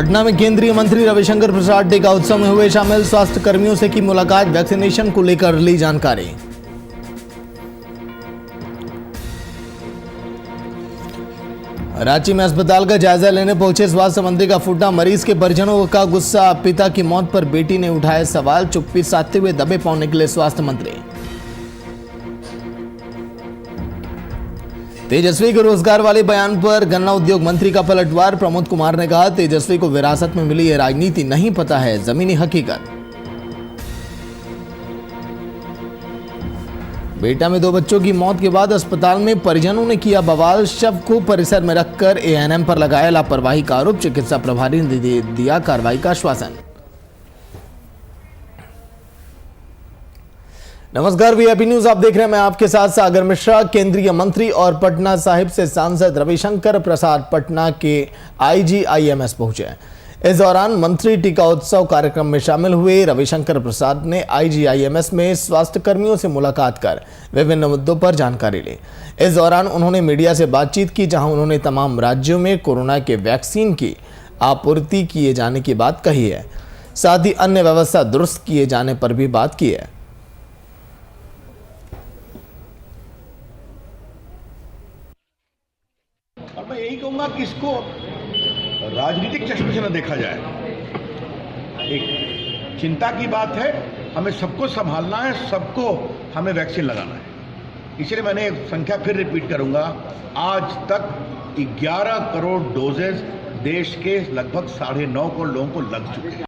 पटना में केंद्रीय मंत्री रविशंकर प्रसाद टीका उत्सव में हुए शामिल। स्वास्थ्य कर्मियों से की मुलाकात, वैक्सीनेशन को लेकर ली जानकारी। रांची में अस्पताल का जायजा लेने पहुंचे स्वास्थ्य मंत्री का फूटा मरीज के परिजनों का गुस्सा। पिता की मौत पर बेटी ने उठाए सवाल, चुप्पी साधते हुए दबे पांव निकले स्वास्थ्य मंत्री। तेजस्वी के रोजगार वाले बयान पर गन्ना उद्योग मंत्री का पलटवार। प्रमोद कुमार ने कहा, तेजस्वी को विरासत में मिली है राजनीति, नहीं पता है जमीनी हकीकत। बेटा में 2 बच्चों की मौत के बाद अस्पताल में परिजनों ने किया बवाल। शव को परिसर में रखकर एएनएम पर लगाया लापरवाही का आरोप। चिकित्सा प्रभारी ने दिया कार्रवाई का आश्वासन। नमस्कार, वीआईपी न्यूज आप देख रहे हैं, मैं आपके साथ सागर मिश्रा। केंद्रीय मंत्री और पटना साहिब से सांसद रविशंकर प्रसाद पटना के आईजीआईएमएस पहुंचे। इस दौरान मंत्री टीका उत्सव कार्यक्रम में शामिल हुए। रविशंकर प्रसाद ने आईजीआईएमएस में स्वास्थ्य कर्मियों से मुलाकात कर विभिन्न मुद्दों पर जानकारी ली। इस दौरान उन्होंने मीडिया से बातचीत की, जहां उन्होंने तमाम राज्यों में कोरोना के वैक्सीन की आपूर्ति किए जाने की बात कही है। साथ ही अन्य व्यवस्था दुरुस्त किए जाने पर भी बात की है। और मैं यही कहूंगा कि इसको राजनीतिक चश्मे से न देखा जाए। एक चिंता की बात है, हमें सबको संभालना है, सबको हमें वैक्सीन लगाना है। इसलिए मैंने एक संख्या फिर रिपीट करूंगा, आज तक 11 करोड़ डोजेज देश के लगभग 9.5 करोड़ लोगों को लग चुके हैं।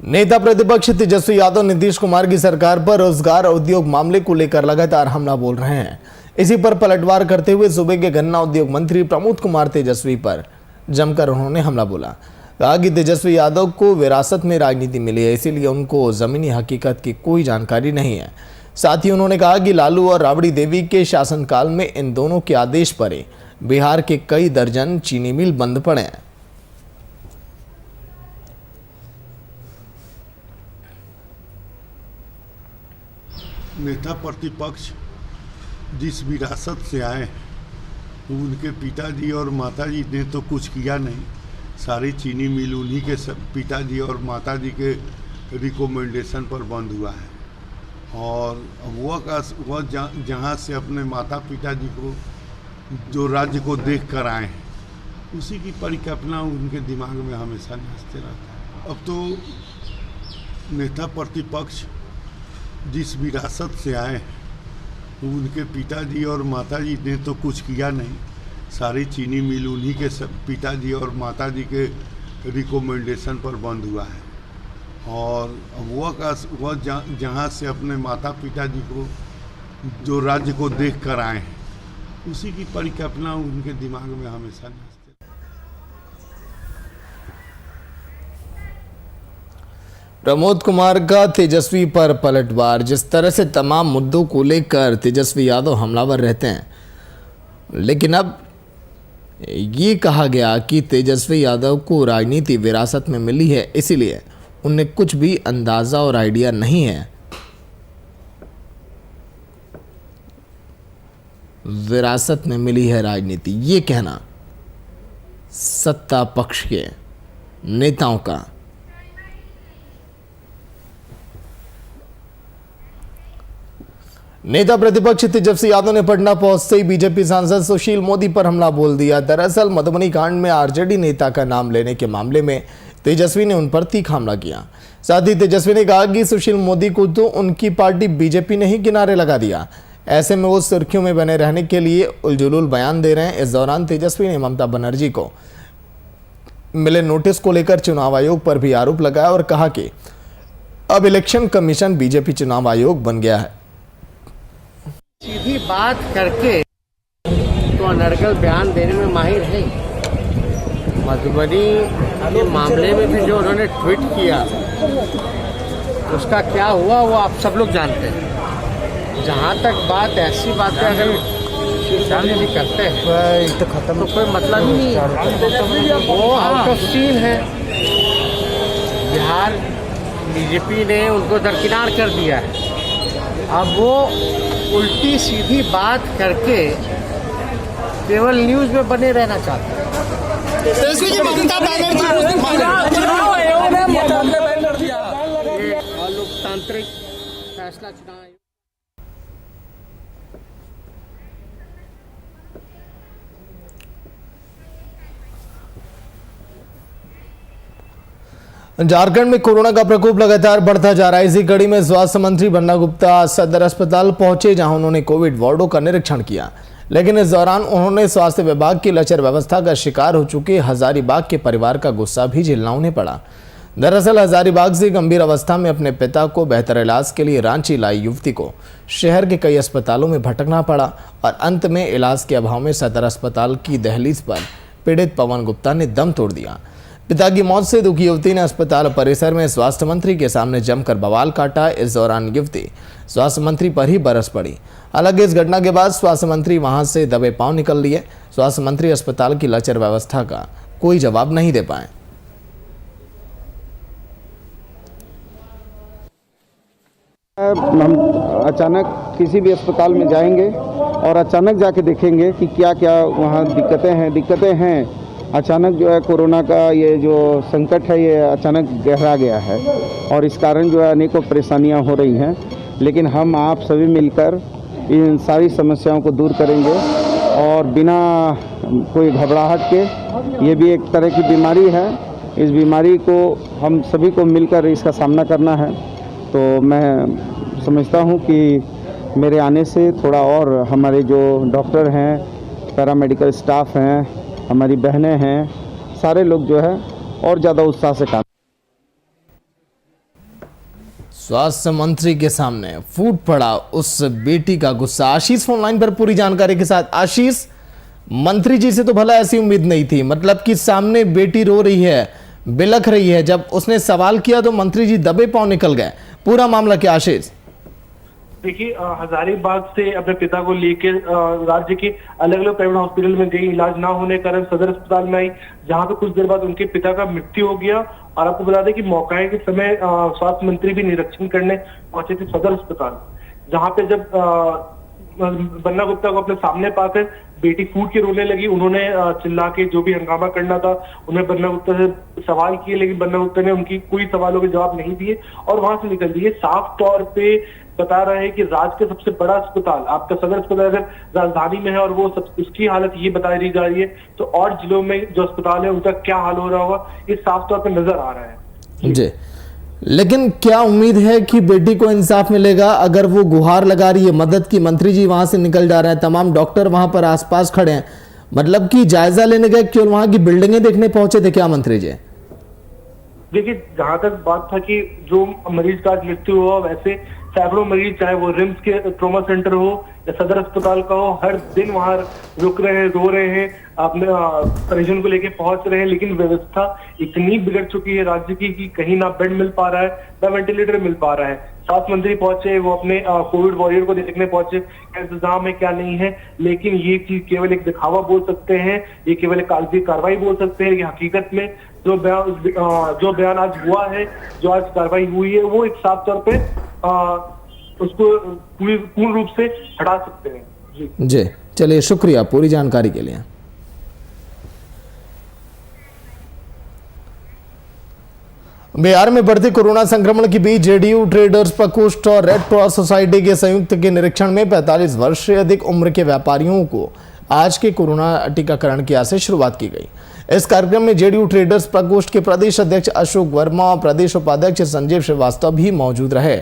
नेता प्रतिपक्ष तेजस्वी यादव नीतीश कुमार की सरकार पर रोजगार और उद्योग मामले को लेकर लगातार हमला बोल रहे हैं। इसी पर पलटवार करते हुए सूबे के गन्ना उद्योग मंत्री प्रमोद कुमार तेजस्वी पर जमकर उन्होंने हमला बोला। कहा कि तेजस्वी यादव को विरासत में राजनीति मिली है, इसीलिए उनको जमीनी हकीकत की कोई जानकारी नहीं है। साथ ही उन्होंने कहा कि लालू और राबड़ी देवी के शासनकाल में इन दोनों के आदेश पर बिहार के कई दर्जन चीनी मिल बंद पड़े हैं। नेता प्रतिपक्ष जिस विरासत से आए हैं, उनके पिताजी और माताजी ने तो कुछ किया नहीं। सारी चीनी मिल उन्हीं के पिताजी और माताजी के रिकमेंडेशन पर बंद हुआ है। और वह जहाँ से अपने माता पिताजी को जो राज्य को देख कर आए हैं, उसी की परिकल्पना उनके दिमाग में हमेशा नाचते रहता है। अब तो नेता प्रतिपक्ष जिस विरासत से आए हैं, उनके पिताजी और माताजी ने तो कुछ किया नहीं। सारी चीनी मिल उन्हीं के पिताजी और माताजी के रिकमेंडेशन पर बंद हुआ है। और वह जहाँ से अपने माता पिताजी को जो राज्य को देख कर आए हैं, उसी की परिकल्पना उनके दिमाग में हमेशा नाचती है। प्रमोद कुमार का तेजस्वी पर पलटवार। जिस तरह से तमाम मुद्दों को लेकर तेजस्वी यादव हमलावर रहते हैं, लेकिन अब ये कहा गया कि तेजस्वी यादव को राजनीति विरासत में मिली है, इसीलिए उन्हें कुछ भी अंदाजा और आइडिया नहीं है। विरासत में मिली है राजनीति, ये कहना सत्ता पक्ष के नेताओं का। नेता प्रतिपक्ष तेजस्वी यादव ने पटना पहुंचते ही बीजेपी सांसद सुशील मोदी पर हमला बोल दिया। दरअसल मधुबनी कांड में आरजेडी नेता का नाम लेने के मामले में तेजस्वी ने उन पर तीखा हमला किया। साथ ही तेजस्वी ने कहा कि सुशील मोदी को तो उनकी पार्टी बीजेपी ने ही किनारे लगा दिया, ऐसे में वो सुर्खियों में बने रहने के लिए उलझुल बयान दे रहे हैं। इस दौरान तेजस्वी ने ममता बनर्जी को मिले नोटिस को लेकर चुनाव आयोग पर भी आरोप लगाया और कहा कि अब इलेक्शन कमीशन बीजेपी चुनाव आयोग बन गया है। सीधी बात करके तो अनर्गल बयान देने में माहिर है। मधुबनी के मामले में भी जो उन्होंने ट्वीट किया, उसका क्या हुआ वो आप सब लोग जानते हैं। जहाँ तक बात ऐसी बातें अगर भी करते हैं तो कोई मतलब ही नहीं है, वो आउट ऑफ सीन है। बिहार बीजेपी ने उनको दरकिनार कर दिया है। अब वो उल्टी सीधी बात करके केवल न्यूज में बने रहना चाहते हैं। तेजस्वी जी, ममता बनर्जी ये लोकतांत्रिक फैसला चुनाव आयोग झारखंड में कोरोना का प्रकोप लगातार बढ़ता जा रहा है। इसी कड़ी में स्वास्थ्य मंत्री बन्ना गुप्ता सदर अस्पताल पहुंचे, जहां उन्होंने कोविड वार्डों का निरीक्षण किया। लेकिन इस दौरान उन्होंने स्वास्थ्य विभाग की लचर व्यवस्था का शिकार हो चुके हजारीबाग के परिवार का गुस्सा भी झेलना उन्हें पड़ा। दरअसल हजारीबाग से गंभीर अवस्था में अपने पिता को बेहतर इलाज के लिए रांची लाई युवती को शहर के कई अस्पतालों में भटकना पड़ा और अंत में इलाज के अभाव में सदर अस्पताल की दहलीज पर पीड़ित पवन गुप्ता ने दम तोड़ दिया। पिता की मौत से दुखी युवती ने अस्पताल परिसर में स्वास्थ्य मंत्री के सामने जमकर बवाल काटा। इस दौरान युवती स्वास्थ्य मंत्री पर ही बरस पड़ी। हालांकि इस घटना के बाद स्वास्थ्य मंत्री वहां से दबे पांव निकल लिए। स्वास्थ्य मंत्री अस्पताल की लचर व्यवस्था का कोई जवाब नहीं दे पाए। हम अचानक किसी भी अस्पताल में जाएंगे और अचानक जाके देखेंगे कि क्या क्या वहाँ दिक्कतें हैं। अचानक जो है कोरोना का ये जो संकट है ये अचानक गहरा गया है और इस कारण जो है अनेकों परेशानियां हो रही हैं। लेकिन हम आप सभी मिलकर इन सारी समस्याओं को दूर करेंगे और बिना कोई घबराहट के, ये भी एक तरह की बीमारी है, इस बीमारी को हम सभी को मिलकर इसका सामना करना है। तो मैं समझता हूं कि मेरे आने से थोड़ा और हमारे जो डॉक्टर हैं, पैरामेडिकल स्टाफ हैं, हमारी बहनें हैं, सारे लोग जो है और ज़्यादा उत्साह से काम। स्वास्थ्य मंत्री के सामने फूट पड़ा उस बेटी का गुस्सा। आशीष फोन लाइन पर पूरी जानकारी के साथ। आशीष, मंत्री जी से तो भला ऐसी उम्मीद नहीं थी, मतलब कि सामने बेटी रो रही है, बिलख रही है, जब उसने सवाल किया तो मंत्री जी दबे पांव निकल गए। पूरा मामला क्या आशीष? देखिए, हजारीबाग से अपने पिता को लेकर राज्य के अलग अलग प्राइवेट हॉस्पिटल में गई। इलाज ना होने के कारण सदर अस्पताल में आई, जहां पे कुछ देर बाद उनके पिता का मृत्यु हो गया। और आपको बता दें कि मौके के समय स्वास्थ्य मंत्री भी निरीक्षण करने पहुंचे थे सदर अस्पताल, जहां पे जब बन्ना गुप्ता को अपने सामने पाकर बेटी फूट के रोने लगी। उन्होंने चिल्ला के जो भी हंगामा करना था उन्हें बन्ना गुप्ता से सवाल किए, लेकिन बन्ना गुप्ता ने उनकी कोई सवालों के जवाब नहीं दिए और वहां से निकल दिए। साफ तौर पे बता रहे हैं कि राज्य का सबसे बड़ा अस्पताल, आपका सदर अस्पताल अगर राजधानी में है और वो उसकी हालत ये बताई जा रही है, तो और जिलों में जो अस्पताल है उनका क्या हाल हो रहा होगा, ये साफ तौर पर नजर आ रहा है। जी, लेकिन क्या उम्मीद है कि बेटी को इंसाफ मिलेगा? अगर वो गुहार लगा रही है मदद की, मंत्री जी वहां से निकल जा रहे हैं, तमाम डॉक्टर वहां पर आसपास खड़े हैं, मतलब कि जायजा लेने गए, क्यों वहां की बिल्डिंगें देखने पहुंचे थे क्या मंत्री जी? देखिए, जहां तक बात था कि जो मरीज का मृत्यु हुआ, वैसे सैकड़ों मरीज, चाहे वो रिम्स के ट्रॉमा सेंटर हो या सदर अस्पताल का हो, हर दिन वहां रुक रहे हैं, रो रहे हैं, अपने परिजन को लेके पहुंच रहे हैं। लेकिन व्यवस्था इतनी बिगड़ चुकी है राज्य की कि कहीं ना बेड मिल पा रहा है, ना वेंटिलेटर मिल पा रहा है। स्वास्थ्य मंत्री पहुंचे, वो अपने कोविड वॉरियर को देखने पहुंचे, क्या इंतजाम है क्या नहीं है। लेकिन ये चीज केवल एक दिखावा बोल सकते हैं, ये केवल एक कागजी कार्रवाई बोल सकते हैं। ये हकीकत में जो बयान आज हुआ है, जो आज कार्रवाई हुई है, वो एक साफ तौर पे उसको पूर्ण रूप से हटा सकते हैं। जी, चलिए, शुक्रिया पूरी जानकारी के लिए। बिहार में बढ़ते कोरोना संक्रमण के बीच जेडीयू ट्रेडर्स प्रकोष्ठ और रेड क्रॉस सोसाइटी के संयुक्त के निरीक्षण में 45 वर्ष से अधिक उम्र के व्यापारियों को आज के कोरोना टीकाकरण की आज से शुरुआत की गई। इस कार्यक्रम में जेडीयू ट्रेडर्स प्रकोष्ठ के प्रदेश अध्यक्ष अशोक वर्मा और प्रदेश उपाध्यक्ष संजीव श्रीवास्तव भी मौजूद रहे।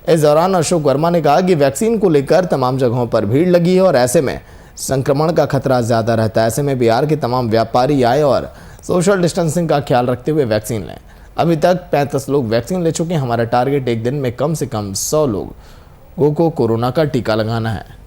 इस दौरान अशोक वर्मा ने कहा कि वैक्सीन को लेकर तमाम जगहों पर भीड़ लगी है और ऐसे में संक्रमण का खतरा ज्यादा रहता है। ऐसे में बिहार के तमाम व्यापारी आए और सोशल डिस्टेंसिंग का ख्याल रखते हुए वैक्सीन लें। अभी तक 35 लोग वैक्सीन ले चुके हैं। हमारा टारगेट एक दिन में कम से कम 100 लोगों को कोरोना का टीका लगाना है।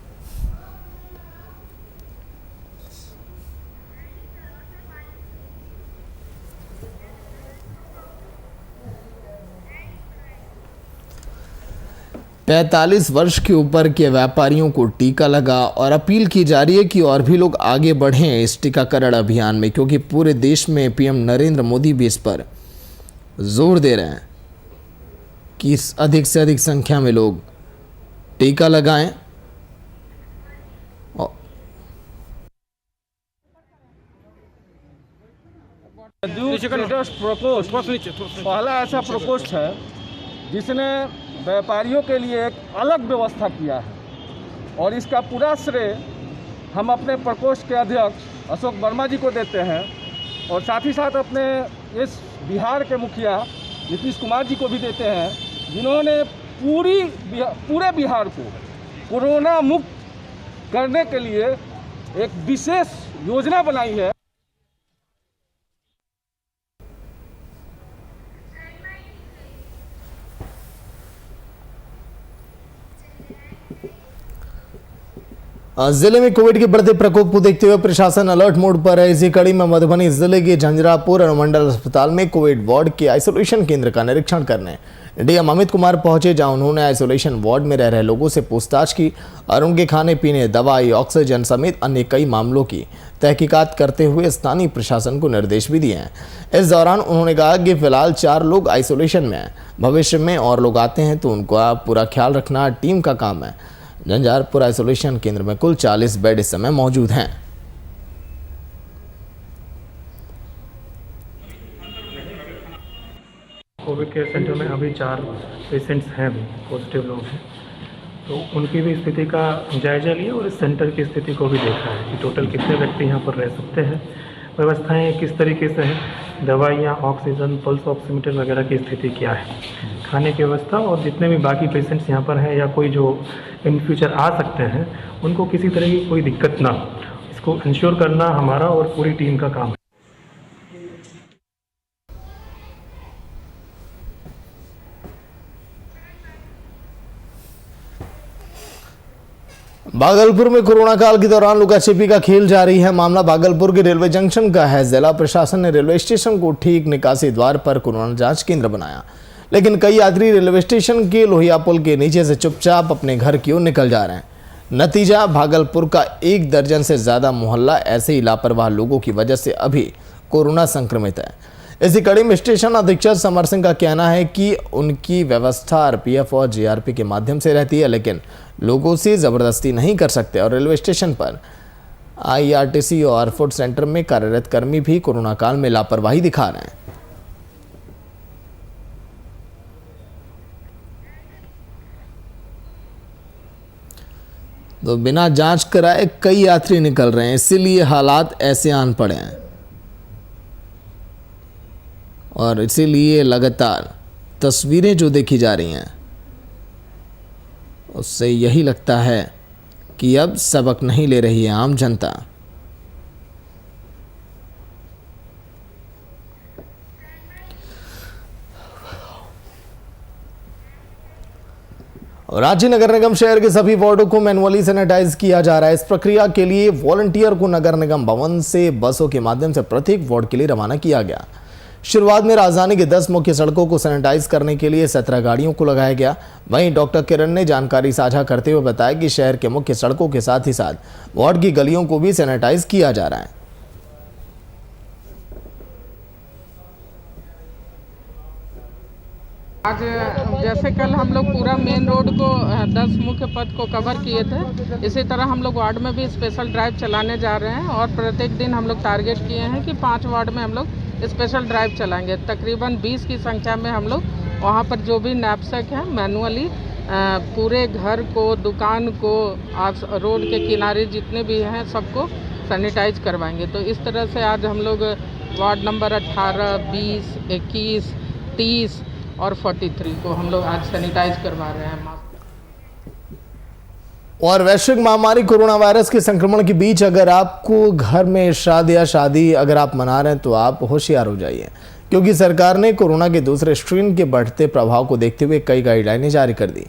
पैंतालीस वर्ष के ऊपर के व्यापारियों को टीका लगा और अपील की जा रही है कि और भी लोग आगे बढ़ें इस टीकाकरण अभियान में, क्योंकि पूरे देश में पीएम नरेंद्र मोदी भी इस पर जोर दे रहे हैं कि अधिक से अधिक संख्या में लोग टीका लगाएं पहला ऐसा प्रकोष्ठ है जिसने व्यापारियों के लिए एक अलग व्यवस्था किया है और इसका पूरा श्रेय हम अपने प्रकोष्ठ के अध्यक्ष अशोक वर्मा जी को देते हैं और साथ ही साथ अपने इस बिहार के मुखिया नीतीश कुमार जी को भी देते हैं, जिन्होंने पूरे बिहार को कोरोना मुक्त करने के लिए एक विशेष योजना बनाई है। जिले में कोविड के बढ़ते प्रकोप को देखते हुए प्रशासन अलर्ट मोड पर है। इसी कड़ी में मधुबनी जिले के झंझारपुर अनुमंडल अस्पताल में कोविड वार्ड के आइसोलेशन केंद्र का निरीक्षण करने डीएम अमित कुमार पहुंचे, जहां उन्होंने आइसोलेशन वार्ड में रह रहे लोगों से पूछताछ की और उनके खाने पीने, दवाई, ऑक्सीजन समेत अन्य कई मामलों की तहकीकात करते हुए स्थानीय प्रशासन को निर्देश भी दिए हैं। इस दौरान उन्होंने कहा कि फिलहाल 4 लोग आइसोलेशन में हैं, भविष्य में और लोग आते हैं तो उनका पूरा ख्याल रखना टीम का काम है। झंझारपुर आइसोलेशन केंद्र में कुल 40 बेड इस समय मौजूद हैं। कोविड केयर सेंटर में अभी 4 पेशेंट्स हैं, भी पॉजिटिव लोग हैं, तो उनकी भी स्थिति का जायजा लिया और इस सेंटर की स्थिति को भी देखा है कि टोटल कितने व्यक्ति यहाँ पर रह सकते हैं, व्यवस्थाएं किस तरीके से हैं, दवाइयाँ, ऑक्सीजन, पल्स ऑक्सीमीटर वगैरह की स्थिति क्या है, खाने की व्यवस्था, और जितने भी बाकी पेशेंट्स यहाँ पर हैं या कोई जो इन फ्यूचर आ सकते हैं उनको किसी तरह की कोई दिक्कत ना हो, इसको इंश्योर करना हमारा और पूरी टीम का काम है। भागलपुर में कोरोना काल के दौरान लुका-छिपी का खेल जारी है। मामला भागलपुर के रेलवे जंक्शन का है। जिला प्रशासन ने रेलवे स्टेशन को ठीक निकासी द्वार पर कोरोना जांच केंद्र बनाया, लेकिन कई यात्री रेलवे स्टेशन के लोहिया पुल के नीचे से चुपचाप अपने घर की ओर निकल जा रहे हैं। नतीजा, भागलपुर का 1 दर्जन से ज्यादा मोहल्ला ऐसे ही लापरवाह लोगों की वजह से अभी कोरोना संक्रमित है। इसी कड़ी में स्टेशन अधीक्षक समर सिंह का कहना है कि उनकी व्यवस्था आरपीएफ और जीआरपी के माध्यम से रहती है, लेकिन लोगों से जबरदस्ती नहीं कर सकते और रेलवे स्टेशन पर आईआरटीसी और फूड सेंटर में कार्यरत कर्मी भी कोरोना काल में लापरवाही दिखा रहे हैं। तो बिना जांच कराए कई यात्री निकल रहे हैं, इसीलिए हालात ऐसे आन पड़े हैं और इसीलिए लगातार तस्वीरें जो देखी जा रही हैं उससे यही लगता है कि अब सबक नहीं ले रही है आम जनता। रांची नगर निगम शहर के सभी वार्डों को मैनुअली सैनिटाइज किया जा रहा है। इस प्रक्रिया के लिए वॉलंटियर को नगर निगम भवन से बसों के माध्यम से प्रत्येक वार्ड के लिए रवाना किया गया। शुरुआत में राजधानी के 10 मुख्य सड़कों को सैनिटाइज करने के लिए 17 गाड़ियों को लगाया गया। वहीं डॉक्टर किरण ने जानकारी साझा करते हुए बताया कि शहर के मुख्य सड़कों के साथ ही साथ वार्ड की गलियों को भी सैनिटाइज किया जा रहा है। आज जैसे कल हम लोग पूरा मेन रोड को 10 मुख्य पथ को कवर किए थे, इसी तरह हम लोग वार्ड में भी स्पेशल ड्राइव चलाने जा रहे हैं और प्रत्येक दिन हम लोग टारगेट किए हैं कि 5 वार्ड में हम लोग स्पेशल ड्राइव चलाएंगे। तकरीबन 20 की संख्या में हम लोग वहाँ पर जो भी नैपसेक है मैनुअली पूरे घर को, दुकान को, रोड के किनारे जितने भी हैं सबको सैनिटाइज करवाएंगे। तो इस तरह से आज हम लोग वार्ड नंबर 18, 20, 21, 30 और 43 को हम लोग आज सैनिटाइज करवा रहे हैं। और वैश्विक महामारी कोरोना वायरस के संक्रमण के बीच अगर आपको घर में शादी अगर आप मना रहे हैं तो आप होशियार हो जाइए, क्योंकि सरकार ने कोरोना के दूसरे स्ट्रेन के बढ़ते प्रभाव को देखते हुए कई गाइडलाइनें जारी कर दी,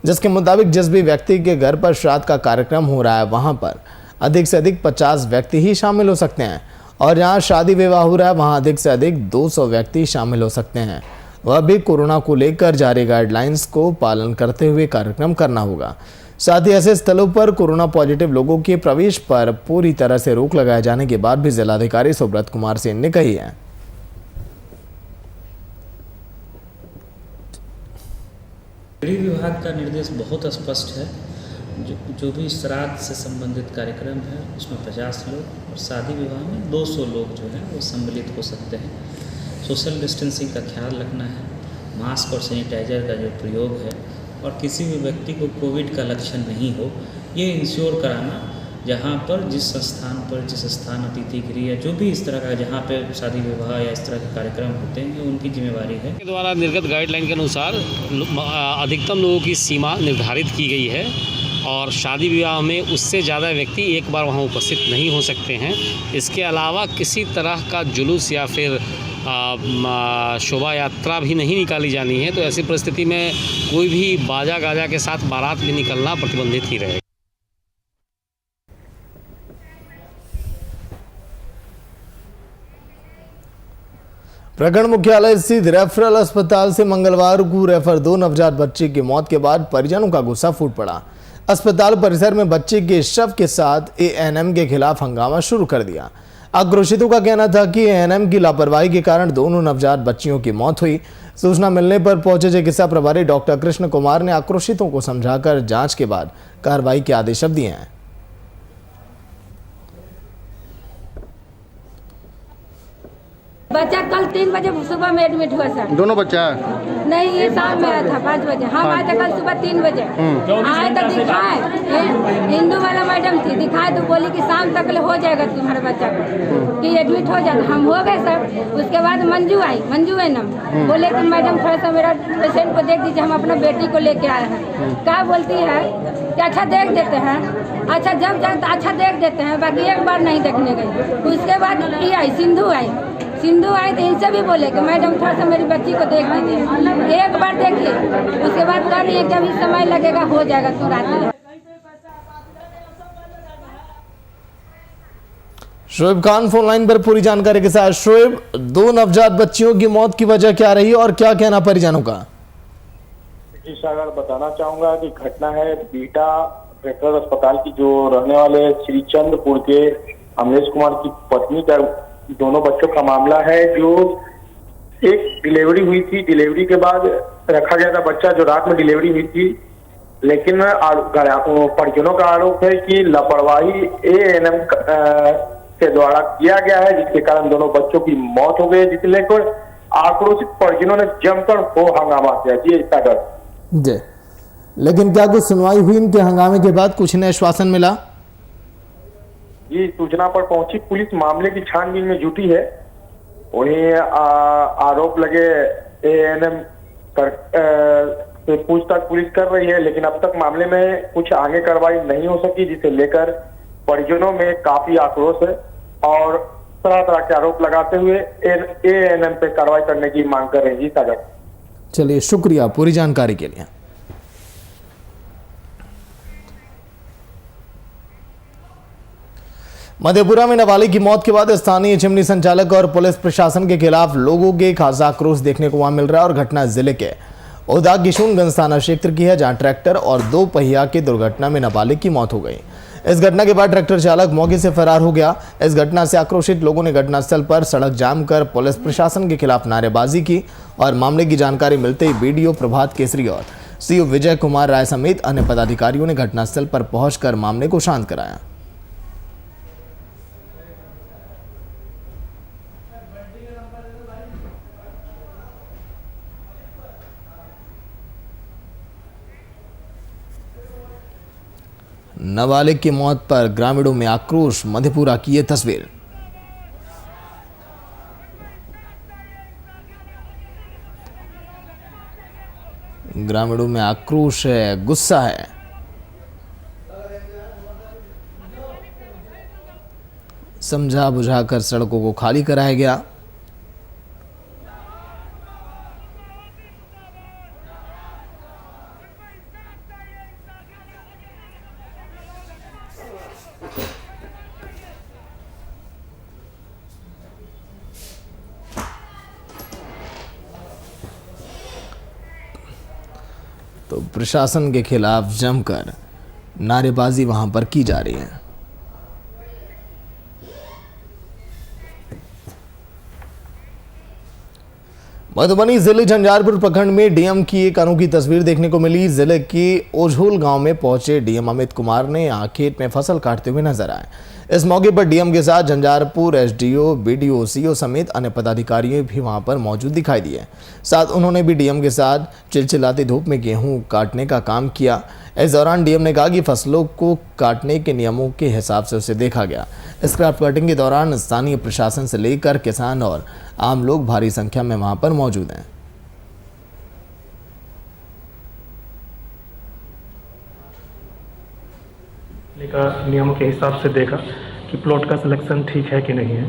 जिसके मुताबिक जिस भी व्यक्ति के घर पर श्राद्ध का कार्यक्रम हो रहा है वहां पर अधिक से अधिक 50 व्यक्ति ही शामिल हो सकते हैं और जहां शादी विवाह हो रहा है वहां अधिक से अधिक 200 व्यक्ति शामिल हो सकते हैं। वह भी कोरोना को लेकर जारी गाइडलाइंस को पालन करते हुए कार्यक्रम करना होगा। साथ ही ऐसे स्थलों पर कोरोना पॉजिटिव लोगों के प्रवेश पर पूरी तरह से रोक लगाए जाने के बाद भी जिलाधिकारी सुब्रत कुमार सेन ने कही है। गृह विभाग का निर्देश बहुत स्पष्ट है जो भी श्राद्ध से संबंधित कार्यक्रम है उसमें 50 लोग और शादी विवाह में 200 लोग जो हैं वो सम्मिलित हो सकते हैं। सोशल डिस्टेंसिंग का ख्याल रखना है, मास्क और सैनिटाइज़र का जो प्रयोग है और किसी भी व्यक्ति को कोविड का लक्षण नहीं हो ये इंश्योर कराना। जहाँ पर जिस स्थान अतिथि गृह या जो भी इस तरह का जहाँ पे शादी विवाह या इस तरह के कार्यक्रम होते हैं ये उनकी जिम्मेवारी है। के द्वारा निर्गत गाइडलाइन के अनुसार अधिकतम लोगों की सीमा निर्धारित की गई है और शादी विवाह में उससे ज़्यादा व्यक्ति एक बार वहाँ उपस्थित नहीं हो सकते हैं। इसके अलावा किसी तरह का जुलूस या फिर शोभा यात्रा भी नहीं निकाली जानी है। तो ऐसी परिस्थिति में कोई भी बाजा गाजा के साथ बारात भी निकलना प्रतिबंधित ही रहेगा। प्रखंड मुख्यालय स्थित रेफरल अस्पताल से मंगलवार को रेफर 2 नवजात बच्चे की मौत के बाद परिजनों का गुस्सा फूट पड़ा। अस्पताल परिसर में बच्चे के शव के साथ एएनएम के खिलाफ हंगामा शुरू कर दिया। आक्रोशितों का कहना था कि एएनएम की लापरवाही के कारण दोनों नवजात बच्चियों की मौत हुई। सूचना मिलने पर पहुंचे चिकित्सा प्रभारी डॉक्टर कृष्ण कुमार ने आक्रोशितों को समझाकर जांच के बाद कार्रवाई के आदेश दिए हैं। बच्चा कल 3 बजे सुबह में एडमिट हुआ सर। दोनों बच्चा नहीं, ये शाम में आया था 5 बजे। हम आए थे कल सुबह 3 बजे। आए तो दिखाए, हिंदू वाला मैडम थी, दिखाए तो बोली कि शाम तक हो जाएगा तुम्हारे बच्चा को कि एडमिट हो जाता। हम हो गए सर। उसके बाद मंजू आई, मंजू है नाम, बोले कि मैडम थोड़ा सा मेरा पेशेंट को देख दीजिए, हम अपना बेटी को लेके आए हैं। क्या बोलती है कि अच्छा देख देते हैं। अच्छा जब जाते अच्छा देख देते हैं, बाकी एक बार नहीं देखने गई। उसके बाद ये आई सिंधु आई तो इनसे भी बोले कि मैडम थोड़ा सा मेरी बच्ची को देख दीजिए, एक बार देखिए। उसके बाद कह रही है कि अभी समय लगेगा, हो जाएगा तुरंत। शोएब खान फोन लाइन पर पूरी जानकारी के साथ। शोएब, 2 नवजात बच्चियों की मौत की वजह क्या रही और क्या कहना परिजनों का? जी सागर, बताना चाहूंगा कि घटना है बीटा रेफरल अस्पताल की, जो रहने वाले श्री चंद्रपुर के अमरेश कुमार की पत्नी का दोनों बच्चों का मामला है। जो एक डिलीवरी हुई थी, डिलीवरी के बाद रखा गया था बच्चा, जो रात में डिलीवरी हुई थी, लेकिन परिजनों का आरोप है कि लापरवाही एएनएम के द्वारा किया गया है, जिसके कारण दोनों बच्चों की मौत हो गई, जिसे लेकर आक्रोशित परिजनों ने जमकर हो हंगामा किया। जी सागर जी, लेकिन क्या कुछ सुनवाई हुई इनके हंगामे के बाद? कुछ इन्हें आश्वासन मिला? जी, सूचना पर पहुंची पुलिस मामले की छानबीन में जुटी है। उन्हें आरोप लगे एएनएम से पूछताछ पुलिस कर रही है, लेकिन अब तक मामले में कुछ आगे कार्रवाई नहीं हो सकी, जिसे लेकर परिजनों में काफी आक्रोश है और तरह तरह के आरोप लगाते हुए एएनएम पे कार्रवाई करने की मांग कर रहे हैं। जी सागर, चलिए शुक्रिया पूरी जानकारी के लिए। मधेपुरा में नाबालिग की मौत के बाद स्थानीय चिमनी संचालक और पुलिस प्रशासन के खिलाफ लोगों के खासा आक्रोश देखने को वहां मिल रहा है। और घटना जिले के ओदा किशुनगंज थाना क्षेत्र की है, जहां ट्रैक्टर और 2 पहिया की दुर्घटना में नाबालिग की मौत हो गई। इस घटना के बाद ट्रैक्टर चालक मौके से फरार हो गया। इस घटना से आक्रोशित लोगों ने घटनास्थल पर सड़क जाम कर पुलिस प्रशासन के खिलाफ नारेबाजी की और मामले की जानकारी मिलते ही बीडीओ प्रभात केसरी और सीओ विजय कुमार राय समेत अन्य पदाधिकारियों ने घटनास्थल पर पहुंचकर मामले को शांत कराया। नाबालिग की मौत पर ग्रामीणों में आक्रोश। मधेपुरा की ये तस्वीर। ग्रामीणों में आक्रोश है, गुस्सा है। समझा बुझाकर सड़कों को खाली कराया गया। तो प्रशासन के खिलाफ जमकर नारेबाजी वहां पर की जा रही है। मधुबनी जिले झंझारपुर प्रखंड में डीएम की एक अनोखी तस्वीर देखने को मिली। जिले के ओझोल गांव में पहुंचे डीएम अमित कुमार ने यहाँ खेत में फसल काटते हुए नजर आए। इस मौके पर डीएम के साथ झंझारपुर एसडीओ, बीडीओ, सीओ समेत अन्य पदाधिकारी भी वहां पर मौजूद दिखाई दिए। साथ उन्होंने भी डीएम के साथ चिलचिलाती धूप में गेहूं काटने का काम किया। इस दौरान डीएम ने कहा कि फसलों को काटने के नियमों के हिसाब से उसे देखा गया। स्क्रैप कटिंग के दौरान स्थानीय प्रशासन से लेकर किसान और आम लोग भारी संख्या में वहां पर मौजूद हैं। का नियमों के हिसाब से देखा कि प्लॉट का सिलेक्शन ठीक है कि नहीं है,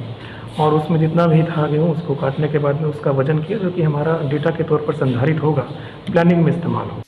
और उसमें जितना भी था गेहूँ उसको काटने के बाद में उसका वजन किया, जो कि हमारा डेटा के तौर पर संधारित होगा, प्लानिंग में इस्तेमाल होगा।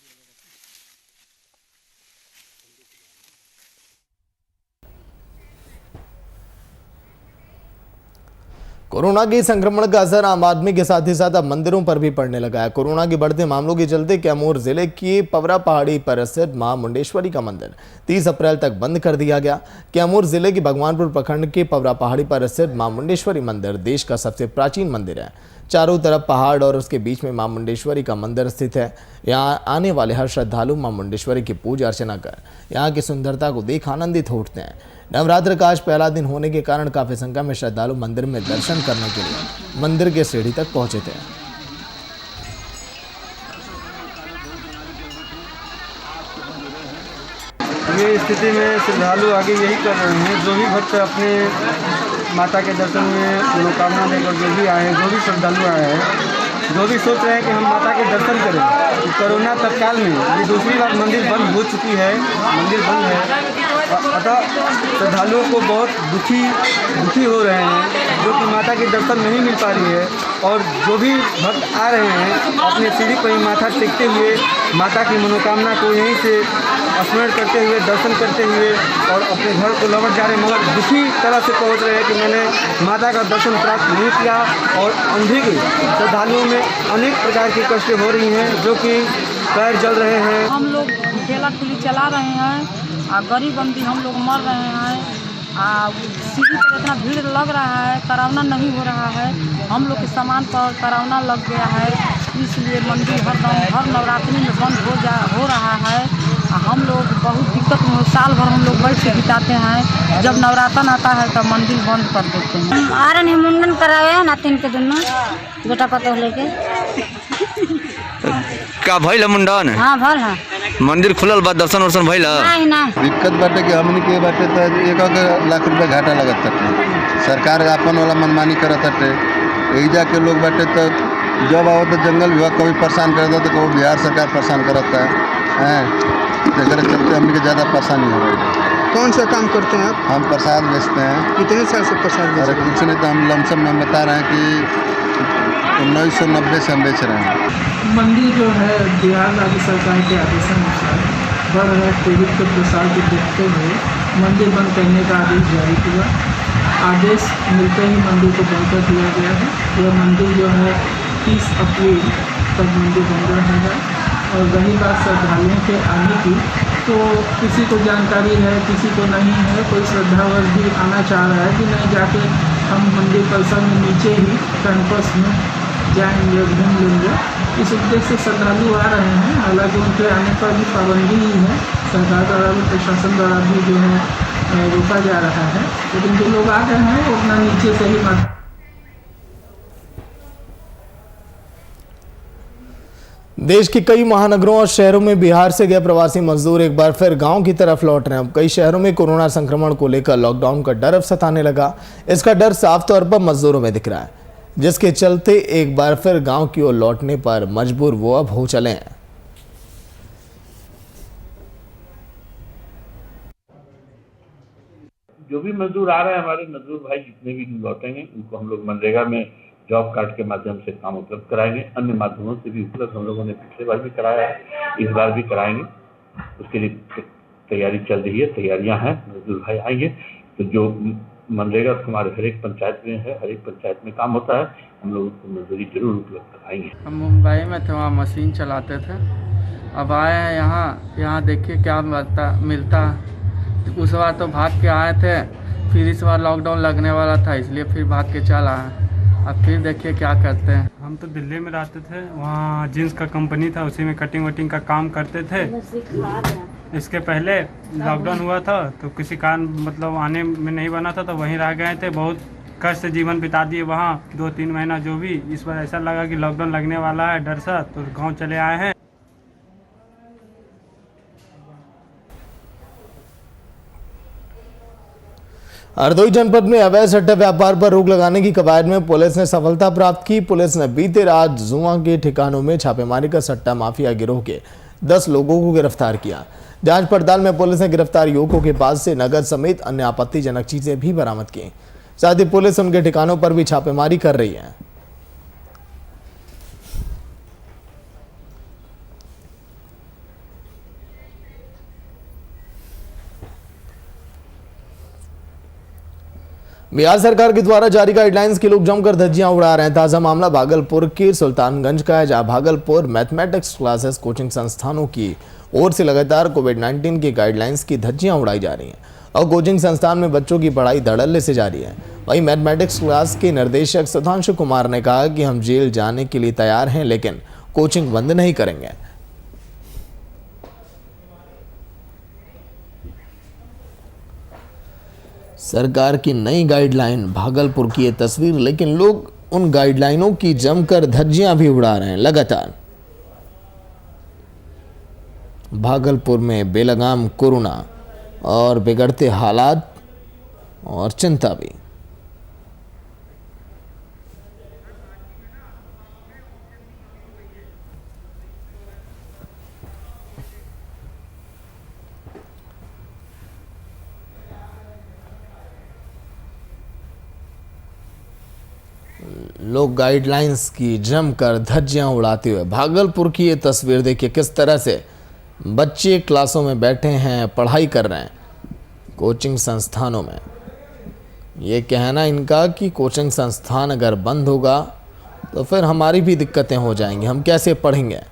कोरोना के संक्रमण का असर आम आदमी के साथ ही साथ अब मंदिरों पर भी पड़ने लगा है। कोरोना के बढ़ते मामलों के चलते कैमूर जिले की पवरा पहाड़ी पर स्थित मां मुंडेश्वरी का मंदिर 30 अप्रैल तक बंद कर दिया गया। कैमूर जिले के भगवानपुर प्रखंड के पवरा पहाड़ी पर स्थित मां मुंडेश्वरी मंदिर देश का सबसे प्राचीन मंदिर है। चारों तरफ पहाड़ और उसके बीच में मां मुंडेश्वरी का मंदिर स्थित है। यहाँ आने वाले हर श्रद्धालु मां मुंडेश्वरी की पूजा अर्चना कर यहाँ की सुंदरता को देख आनंदित होते हैं। नवरात्र का आज पहला दिन होने के कारण काफी संख्या में श्रद्धालु मंदिर में दर्शन करने के लिए मंदिर के सीढ़ी तक पहुंचे थे। ये स्थिति में श्रद्धालु आगे यही कर रहे हैं, जो भी भक्त अपने माता के दर्शन में मनोकामना लेकर जो भी आए हैं, जो भी श्रद्धालु आए हैं, जो भी सोच रहे हैं कि हम माता के दर्शन करें, तो कोरोना तत्काल में ये दूसरी बार मंदिर बंद हो चुकी है, मंदिर बंद है। अतः श्रद्धालुओं को बहुत दुखी हो रहे हैं, जो कि माता के दर्शन नहीं मिल पा रही है, और जो भी भक्त आ रहे हैं अपने सीढ़ी पर ही माथा टेकते हुए माता की मनोकामना को यहीं से स्मरण करते हुए, दर्शन करते हुए और अपने घर को लौट जा रहे हैं, मगर दुखी तरह से पहुंच रहे हैं कि मैंने माता का दर्शन प्राप्त नहीं किया। और अंधे के श्रद्धालुओं में अनेक प्रकार की कष्ट हो रही हैं, जो कि पैर जल रहे हैं। हम लोग ठेला ठुली चला रहे हैं और गरीब बंदी हम लोग मर रहे हैं। सीढ़ी पर इतना भीड़ लग रहा है, करावना नहीं हो रहा है, हम लोग के सामान पर करावना लग गया है, इसलिए मंदिर हर नवरात्रि में बंद हो रहा है। हम लोग बहुत दिक्कत में, साल भर हम लोग बैठ के बिताते हैं, जब नवरात्र आता है तब मंदिर बंद कर देते हैं। आ रहे हैं मुंडन करावे हैं नातिन के दोनों बेटा पतो लेके का भइल है मुंडन? हाँ भल है, मंदिर खुलल बा, दर्शन वर्शन भइल? नहीं दिक्कत बाटे कि हमनी के बाटे तो 1 लाख रुपया घाटा लगत बाटे। सरकार अपन वाला मनमानी करत बाटे। एजा के लोग बाटे तो जब आओ तो जंगल विभाग कभी परेशान करता तो कभी बिहार सरकार परेशान करता है, चलते हमने के ज़्यादा परेशानी हो रही है। कौन सा काम करते हैं आप? हम प्रसाद बेचते हैं। कितने साल से प्रसाद बेच अरे रहे हैं? कुछ नहीं तो हम लमसम में बता रहे हैं कि 1990 से हम बेच रहे हैं। मंदिर जो है बिहार राज्य सरकार के आदेशानुसार बढ़ रहे कोविड के प्रसार को देखते हुए मंदिर बंद करने का आदेश जारी हुआ। आदेश मिलते ही मंदिर को बंद कर दिया गया है। यह मंदिर जो है 30 अप्रैल तक मंदिर बंद रहेगा। और रही बात श्रद्धालुओं के आने की, तो किसी को जानकारी है, किसी को नहीं है। कोई श्रद्धावश भी आना चाह रहा है कि नहीं जाके हम मंदिर परिसर में नीचे ही कैंपस में जाएंगे, घूम लेंगे, इस उद्देश्य से श्रद्धालु आ रहे हैं। हालांकि उनके आने पर भी पाबंदी ही है, सरकार द्वारा भी, प्रशासन द्वारा भी जो है रोका जा रहा है। लेकिन जो लोग आ रहे हैं वो अपना नीचे से ही देश के कई महानगरों और शहरों में बिहार से गए प्रवासी मजदूर एक बार फिर गांव की तरफ लौट रहे हैं। अब कई शहरों में कोरोना संक्रमण को लेकर लॉकडाउन का डर अब सताने लगा। इसका डर साफ तौर पर मजदूरों में दिख रहा है, जिसके चलते एक बार फिर गांव की ओर लौटने पर मजबूर वो अब हो चले हैं। जो भी मजदूर आ रहे हैं, हमारे मजदूर भाई जितने भी लौटेंगे, उनको हम लोग मनरेगा में जॉब कार्ड के माध्यम से काम उपलब्ध कराएंगे। अन्य माध्यमों से भी उपलब्ध हम लोगों ने पिछले बार भी कराया है, इस बार भी कराएंगे। उसके लिए तैयारी चल रही है, तैयारियां हैं। मजदूर भाई आएंगे तो जो मनरेगा हमारे हर एक पंचायत में है, हर एक पंचायत में काम होता है, हम लोग उसको मजदूरी जरूर उपलब्ध कराएंगे। हम मुंबई में थे, वहाँ मशीन चलाते थे। अब आए हैं यहाँ देखिए क्या मिलता। उस बार तो भाग के आए थे, फिर इस बार लॉकडाउन लगने वाला था, इसलिए फिर भाग के चल आए। अब फिर देखिए क्या करते हैं। हम तो दिल्ली में रहते थे, वहाँ जींस का कंपनी था, उसी में कटिंग वटिंग का काम करते थे। इसके पहले लॉकडाउन हुआ था तो किसी कारण मतलब आने में नहीं बना था, तो वहीं रह गए थे। बहुत कष्ट से जीवन बिता दिए वहाँ 2-3 महीना जो भी। इस बार ऐसा लगा कि लॉकडाउन लगने वाला है, डर सा, तो गाँव चले आए हैं। हरदोई जनपद में अवैध सट्टा व्यापार पर रोक लगाने की कवायद में पुलिस ने सफलता प्राप्त की। पुलिस ने बीते रात जुआ के ठिकानों में छापेमारी कर सट्टा माफिया गिरोह के 10 लोगों को गिरफ्तार किया। जांच पड़ताल में पुलिस ने गिरफ्तार युवकों के पास से नगद समेत अन्य आपत्तिजनक चीजें भी बरामद की। साथ ही पुलिस उनके ठिकानों पर भी छापेमारी कर रही है। बिहार सरकार के द्वारा जारी गाइडलाइंस की लोग जमकर धज्जियां उड़ा रहे हैं। ताजा मामला भागलपुर के सुल्तानगंज का है, जहां भागलपुर मैथमेटिक्स क्लासेस कोचिंग संस्थानों की ओर से लगातार कोविड-19 की गाइडलाइंस की धज्जियां उड़ाई जा रही हैं और कोचिंग संस्थान में बच्चों की पढ़ाई धड़ल्ले से जारी है। वहीं मैथमेटिक्स क्लास के निर्देशक सुधांशु कुमार ने कहा कि हम जेल जाने के लिए तैयार हैं, लेकिन कोचिंग बंद नहीं करेंगे। सरकार की नई गाइडलाइन, भागलपुर की ये तस्वीर, लेकिन लोग उन गाइडलाइनों की जमकर धज्जियां भी उड़ा रहे हैं। लगातार भागलपुर में बेलगाम कोरोना और बिगड़ते हालात और चिंता भी। लोग गाइडलाइंस की जमकर धज्जियां उड़ाते हुए। भागलपुर की ये तस्वीर देखिए, किस तरह से बच्चे क्लासों में बैठे हैं, पढ़ाई कर रहे हैं कोचिंग संस्थानों में। ये कहना इनका कि कोचिंग संस्थान अगर बंद होगा तो फिर हमारी भी दिक्कतें हो जाएंगी, हम कैसे पढ़ेंगे।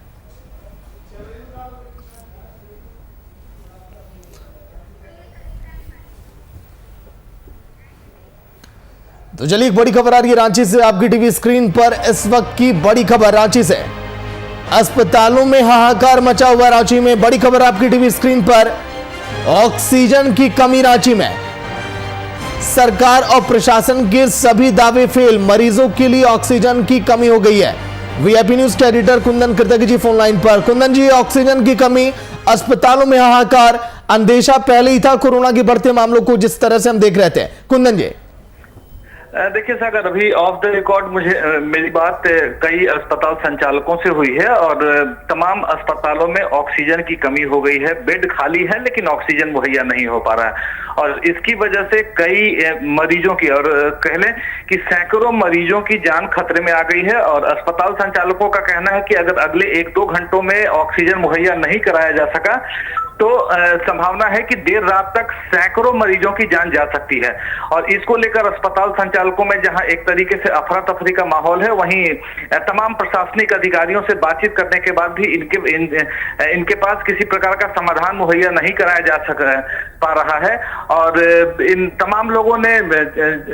तो चलिए, एक बड़ी खबर आ रही है रांची से आपकी टीवी स्क्रीन पर। इस वक्त की बड़ी खबर रांची से, अस्पतालों में हाहाकार मचा हुआ। रांची में बड़ी खबर आपकी टीवी स्क्रीन पर। ऑक्सीजन की कमी रांची में। सरकार और प्रशासन के सभी दावे फेल, मरीजों के लिए ऑक्सीजन की कमी हो गई है। वीआईपी न्यूज के एडिटर कुंदन कृतज्ञ जी फोन लाइन पर। कुंदन जी, ऑक्सीजन की कमी, अस्पतालों में हाहाकार, अंदेशा पहले ही था कोरोना के बढ़ते मामलों को जिस तरह से हम देख रहे थे। कुंदन जी, देखिए सागर, अभी ऑफ द रिकॉर्ड मेरी बात कई अस्पताल संचालकों से हुई है और तमाम अस्पतालों में ऑक्सीजन की कमी हो गई है। बेड खाली है लेकिन ऑक्सीजन मुहैया नहीं हो पा रहा है और इसकी वजह से कई मरीजों की, और कह लें कि सैकड़ों मरीजों की जान खतरे में आ गई है। और अस्पताल संचालकों का कहना है कि अगर अगले 1-2 घंटों में ऑक्सीजन मुहैया नहीं कराया जा सका तो संभावना है कि देर रात तक सैकड़ों मरीजों की जान जा सकती है। और इसको लेकर अस्पताल संचालकों में जहां एक तरीके से अफरा तफरी का माहौल है, वहीं तमाम प्रशासनिक अधिकारियों से बातचीत करने के बाद भी इनके पास किसी प्रकार का समाधान मुहैया नहीं कराया जा पा रहा है। और इन तमाम लोगों ने,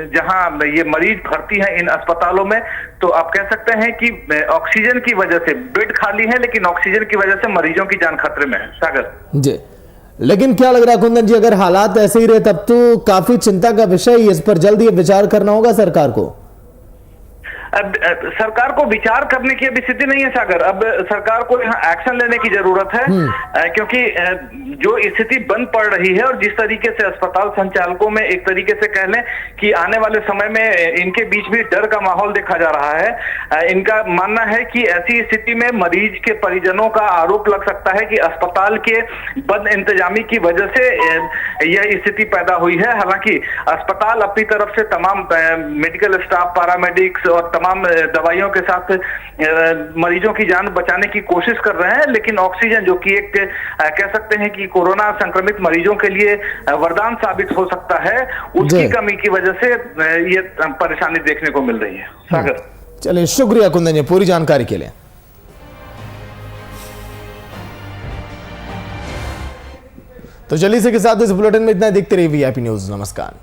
जहां ये मरीज भर्ती हैं इन अस्पतालों में, तो आप कह सकते हैं कि ऑक्सीजन की वजह से बेड खाली है लेकिन ऑक्सीजन की वजह से मरीजों की जान खतरे में है। सागर जी, लेकिन क्या लग रहा है कुंदन जी, अगर हालात ऐसे ही रहे तब तो काफी चिंता का विषय है। इस पर जल्द ये विचार करना होगा सरकार को। अब सरकार को विचार करने की अभी स्थिति नहीं है सागर। अब सरकार को यहाँ एक्शन लेने की जरूरत है, क्योंकि जो स्थिति बन पड़ रही है और जिस तरीके से अस्पताल संचालकों में एक तरीके से कह लें कि आने वाले समय में इनके बीच भी डर का माहौल देखा जा रहा है। इनका मानना है कि ऐसी स्थिति में मरीज के परिजनों का आरोप लग सकता है कि अस्पताल के बद इंतजामी की वजह से यह स्थिति पैदा हुई है। हालांकि अस्पताल अपनी तरफ से तमाम मेडिकल स्टाफ, पैरामेडिक्स और तमाम दवाइयों के साथ मरीजों की जान बचाने की कोशिश कर रहे हैं, लेकिन ऑक्सीजन जो कि एक कह सकते हैं कि कोरोना संक्रमित मरीजों के लिए वरदान साबित हो सकता है, उसकी कमी की वजह से ये परेशानी देखने को मिल रही है। सागर, चलिए, शुक्रिया कुंदन जी पूरी जानकारी के लिए। तो चलिए, इसी के साथ इस बुलेटिन में इतना। देखते रहिए वीआईपी न्यूज। नमस्कार।